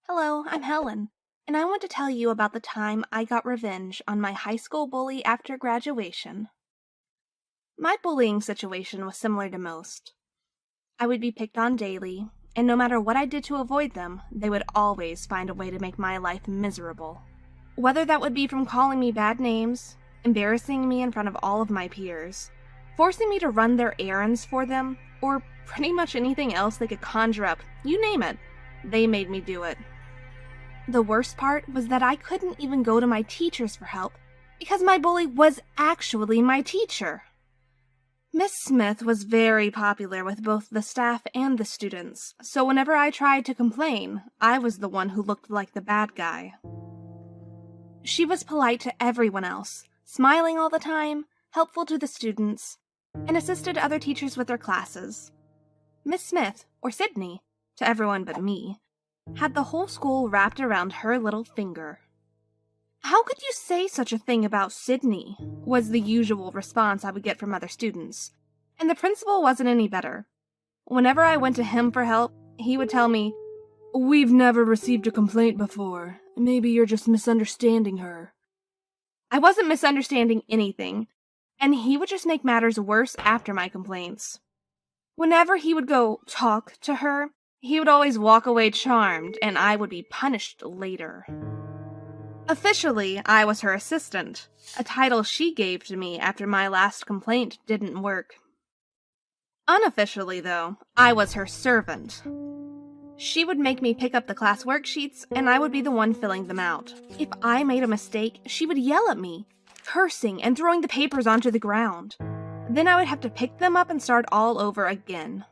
Hello, I'm Helen, and I want to tell you about the time I got revenge on my high school bully after graduation. My bullying situation was similar to most. I would be picked on daily, and no matter what I did to avoid them, they would always find a way to make my life miserable. Whether that would be from calling me bad names, embarrassing me in front of all of my peers, forcing me to run their errands for them, or pretty much anything else they could conjure up, you name it, they made me do it. The worst part was that I couldn't even go to my teachers for help because my bully was actually my teacher. Miss Smith was very popular with both the staff and the students, so whenever I tried to complain, I was the one who looked like the bad guy. She was polite to everyone else, smiling all the time, helpful to the students, and assisted other teachers with their classes. Miss Smith, or Sydney, to everyone but me, had the whole school wrapped around her little finger. "How could you say such a thing about Sydney?" was the usual response I would get from other students, and the principal wasn't any better. Whenever I went to him for help, he would tell me, "We've never received a complaint before. Maybe you're just misunderstanding her." I wasn't misunderstanding anything, and he would just make matters worse after my complaints. Whenever he would go talk to her, he would always walk away charmed, and I would be punished later. Officially, I was her assistant, a title she gave to me after my last complaint didn't work. Unofficially, though, I was her servant. She would make me pick up the class worksheets, and I would be the one filling them out. If I made a mistake, she would yell at me, cursing and throwing the papers onto the ground. Then I would have to pick them up and start all over again.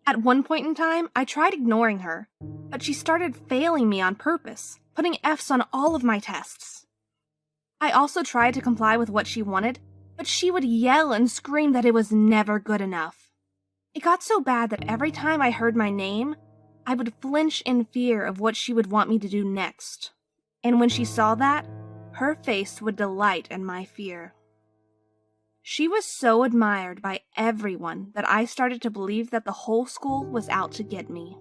At one point in time, I tried ignoring her, but she started failing me on purpose, putting Fs on all of my tests. I also tried to comply with what she wanted, but she would yell and scream that it was never good enough. It got so bad that every time I heard my name, I would flinch in fear of what she would want me to do next. And when she saw that, her face would delight in my fear. She was so admired by everyone that I started to believe that the whole school was out to get me.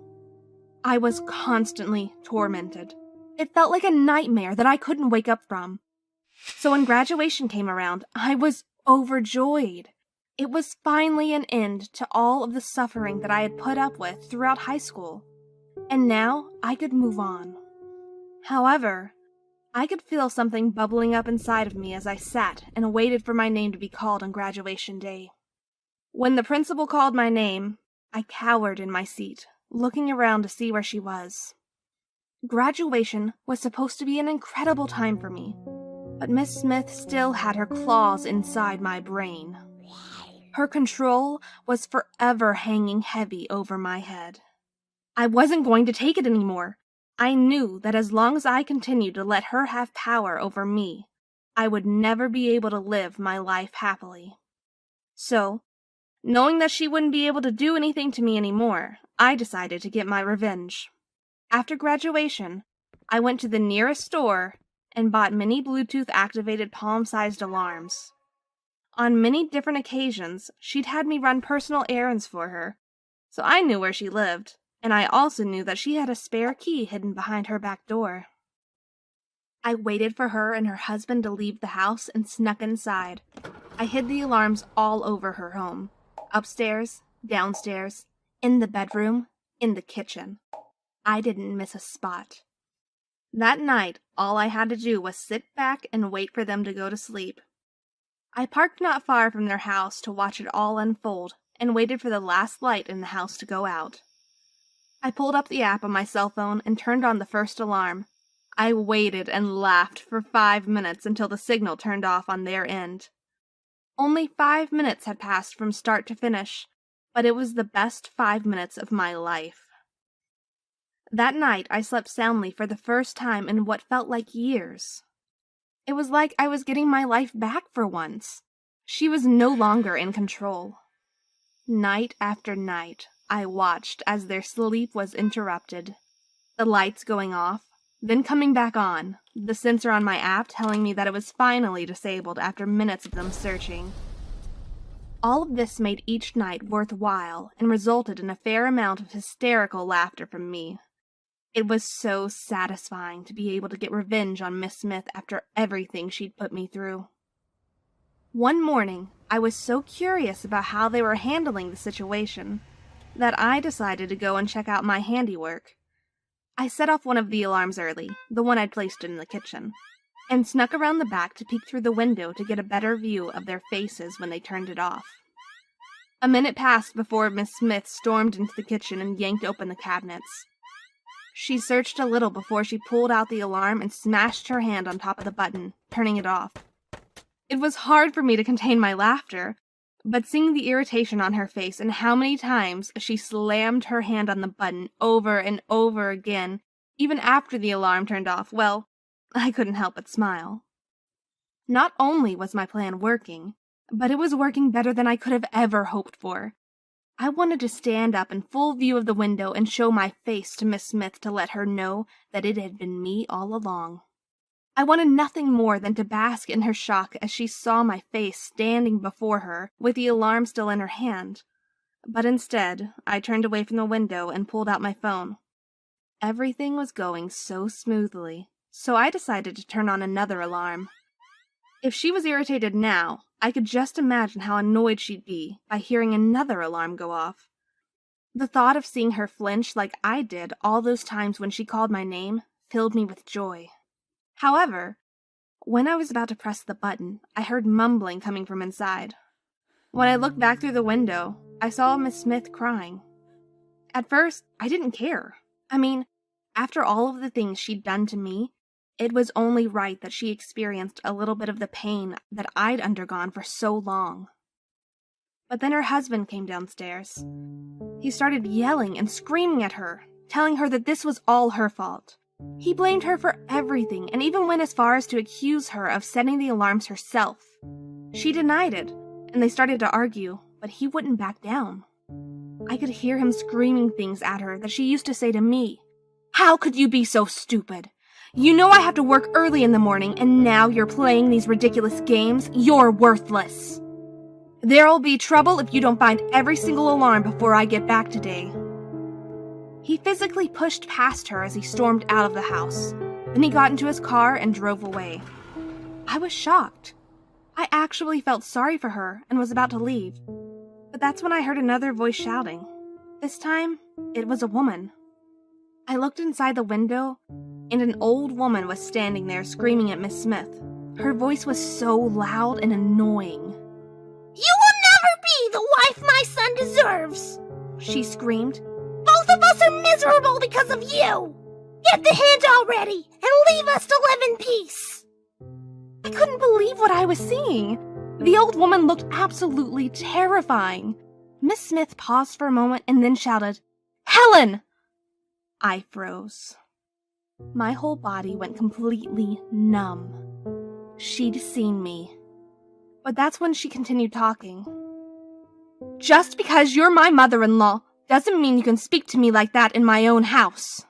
I was constantly tormented. It felt like a nightmare that I couldn't wake up from. So when graduation came around, I was overjoyed. It was finally an end to all of the suffering that I had put up with throughout high school. And now I could move on. However, I could feel something bubbling up inside of me as I sat and waited for my name to be called on graduation day. When the principal called my name, I cowered in my seat, looking around to see where she was. Graduation was supposed to be an incredible time for me, but Miss Smith still had her claws inside my brain. Her control was forever hanging heavy over my head. I wasn't going to take it anymore. I knew that as long as I continued to let her have power over me, I would never be able to live my life happily. So, knowing that she wouldn't be able to do anything to me anymore, I decided to get my revenge. After graduation, I went to the nearest store and bought many Bluetooth-activated palm-sized alarms. On many different occasions, she'd had me run personal errands for her, so I knew where she lived. And I also knew that she had a spare key hidden behind her back door. I waited for her and her husband to leave the house and snuck inside. I hid the alarms all over her home. Upstairs, downstairs, in the bedroom, in the kitchen. I didn't miss a spot. That night, all I had to do was sit back and wait for them to go to sleep. I parked not far from their house to watch it all unfold and waited for the last light in the house to go out. I pulled up the app on my cell phone and turned on the first alarm. I waited and laughed for 5 minutes until the signal turned off on their end. Only 5 minutes had passed from start to finish, but it was the best 5 minutes of my life. That night, I slept soundly for the first time in what felt like years. It was like I was getting my life back for once. She was no longer in control. Night after night, I watched as their sleep was interrupted. The lights going off, then coming back on, the sensor on my app telling me that it was finally disabled after minutes of them searching. All of this made each night worthwhile and resulted in a fair amount of hysterical laughter from me. It was so satisfying to be able to get revenge on Miss Smith after everything she'd put me through. One morning, I was so curious about how they were handling the situation that I decided to go and check out my handiwork. I set off one of the alarms early, the one I'd placed in the kitchen, and snuck around the back to peek through the window to get a better view of their faces when they turned it off. A minute passed before Miss Smith stormed into the kitchen and yanked open the cabinets. She searched a little before she pulled out the alarm and smashed her hand on top of the button, turning it off. It was hard for me to contain my laughter, but seeing the irritation on her face and how many times she slammed her hand on the button over and over again, even after the alarm turned off, well, I couldn't help but smile. Not only was my plan working, but it was working better than I could have ever hoped for. I wanted to stand up in full view of the window and show my face to Miss Smith to let her know that it had been me all along. I wanted nothing more than to bask in her shock as she saw my face standing before her with the alarm still in her hand. But instead, I turned away from the window and pulled out my phone. Everything was going so smoothly, so I decided to turn on another alarm. If she was irritated now, I could just imagine how annoyed she'd be by hearing another alarm go off. The thought of seeing her flinch like I did all those times when she called my name filled me with joy. However, when I was about to press the button, I heard mumbling coming from inside. When I looked back through the window, I saw Miss Smith crying. At first, I didn't care. I mean, after all of the things she'd done to me, it was only right that she experienced a little bit of the pain that I'd undergone for so long. But then her husband came downstairs. He started yelling and screaming at her, telling her that this was all her fault. He blamed her for everything and even went as far as to accuse her of setting the alarms herself. She denied it, and they started to argue, but he wouldn't back down. I could hear him screaming things at her that she used to say to me. "How could you be so stupid? You know I have to work early in the morning, and now you're playing these ridiculous games? You're worthless. There'll be trouble if you don't find every single alarm before I get back today." He physically pushed past her as he stormed out of the house. Then he got into his car and drove away. I was shocked. I actually felt sorry for her and was about to leave. But that's when I heard another voice shouting. This time, it was a woman. I looked inside the window, and an old woman was standing there screaming at Miss Smith. Her voice was so loud and annoying. "You will never be the wife my son deserves!" she screamed. "Both of us are miserable because of you! Get the hint already, and leave us to live in peace!" I couldn't believe what I was seeing. The old woman looked absolutely terrifying. Miss Smith paused for a moment and then shouted, "Helen!" I froze. My whole body went completely numb. She'd seen me. But that's when she continued talking. "Just because you're my mother-in-law doesn't mean you can speak to me like that in my own house."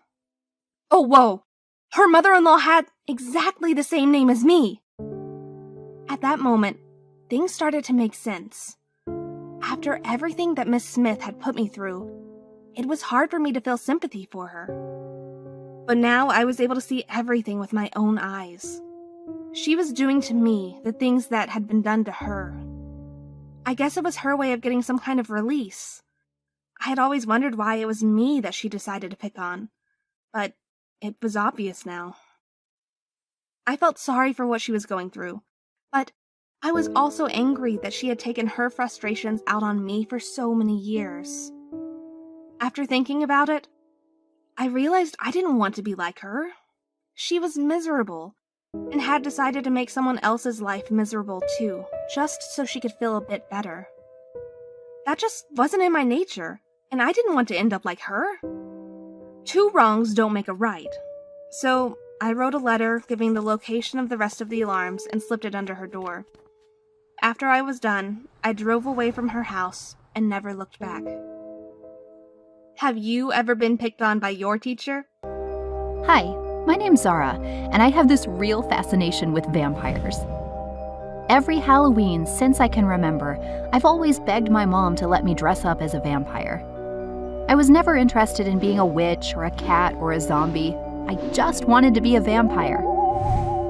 Oh, whoa. Her mother-in-law had exactly the same name as me. At that moment, things started to make sense. After everything that Miss Smith had put me through, it was hard for me to feel sympathy for her. But now I was able to see everything with my own eyes. She was doing to me the things that had been done to her. I guess it was her way of getting some kind of release. I had always wondered why it was me that she decided to pick on, but it was obvious now. I felt sorry for what she was going through, but I was also angry that she had taken her frustrations out on me for so many years. After thinking about it, I realized I didn't want to be like her. She was miserable and had decided to make someone else's life miserable too, just so she could feel a bit better. That just wasn't in my nature, and I didn't want to end up like her. Two wrongs don't make a right. So I wrote a letter giving the location of the rest of the alarms and slipped it under her door. After I was done, I drove away from her house and never looked back. Have you ever been picked on by your teacher? Hi, my name's Zara, and I have this real fascination with vampires. Every Halloween since I can remember, I've always begged my mom to let me dress up as a vampire. I was never interested in being a witch or a cat or a zombie. I just wanted to be a vampire.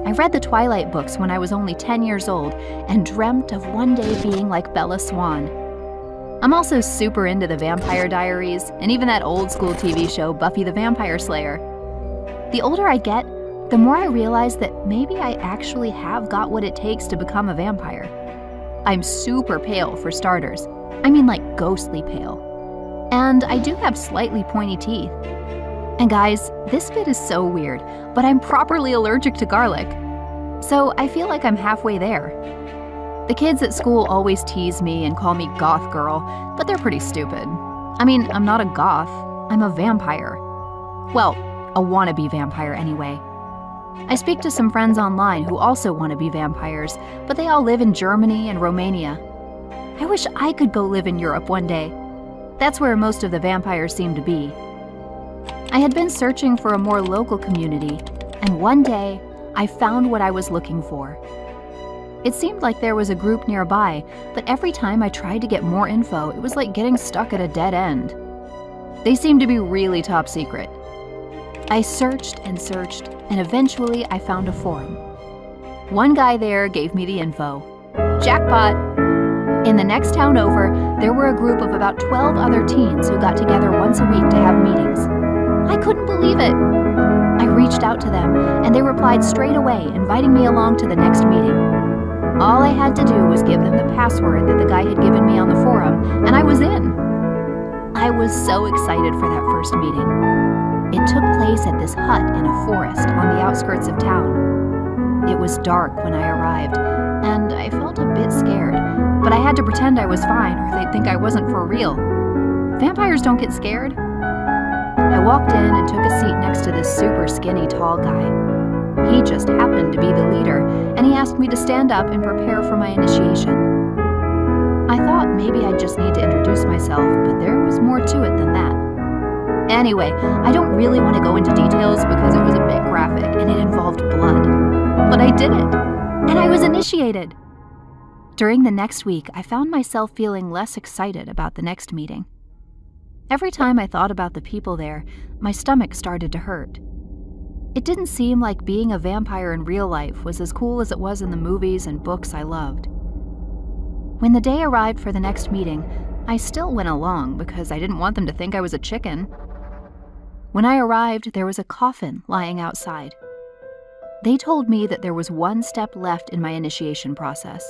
I read the Twilight books when I was only 10 years old and dreamt of one day being like Bella Swan. I'm also super into the Vampire Diaries and even that old school TV show Buffy the Vampire Slayer. The older I get, the more I realize that maybe I actually have got what it takes to become a vampire. I'm super pale for starters. I mean like ghostly pale. And I do have slightly pointy teeth. And guys, this bit is so weird, but I'm properly allergic to garlic. So I feel like I'm halfway there. The kids at school always tease me and call me goth girl, but they're pretty stupid. I mean, I'm not a goth, I'm a vampire. Well, a wannabe vampire anyway. I speak to some friends online who also want to be vampires, but they all live in Germany and Romania. I wish I could go live in Europe one day. That's where most of the vampires seem to be. I had been searching for a more local community, and one day, I found what I was looking for. It seemed like there was a group nearby, but every time I tried to get more info, it was like getting stuck at a dead end. They seemed to be really top secret. I searched, and eventually I found a forum. One guy there gave me the info. Jackpot! In the next town over, there were a group of about 12 other teens who got together once a week to have meetings. I couldn't believe it! I reached out to them, and they replied straight away, inviting me along to the next meeting. All I had to do was give them the password that the guy had given me on the forum, and I was in. I was so excited for that first meeting. It took place at this hut in a forest on the outskirts of town. It was dark when I arrived, and I felt a bit scared, but I had to pretend I was fine or they'd think I wasn't for real. Vampires don't get scared. I walked in and took a seat next to this super skinny tall guy. He just happened to be the leader, and he asked me to stand up and prepare for my initiation. I thought maybe I'd just need to introduce myself, but there was more to it than that. Anyway, I don't really want to go into details because it was a bit graphic and it involved blood. But I did it, and I was initiated. During the next week, I found myself feeling less excited about the next meeting. Every time I thought about the people there, my stomach started to hurt. It didn't seem like being a vampire in real life was as cool as it was in the movies and books I loved. When the day arrived for the next meeting, I still went along because I didn't want them to think I was a chicken. When I arrived, there was a coffin lying outside. They told me that there was one step left in my initiation process.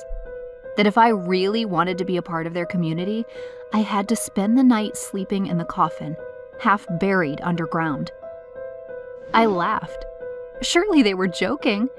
That if I really wanted to be a part of their community, I had to spend the night sleeping in the coffin, half buried underground. I laughed. Surely they were joking.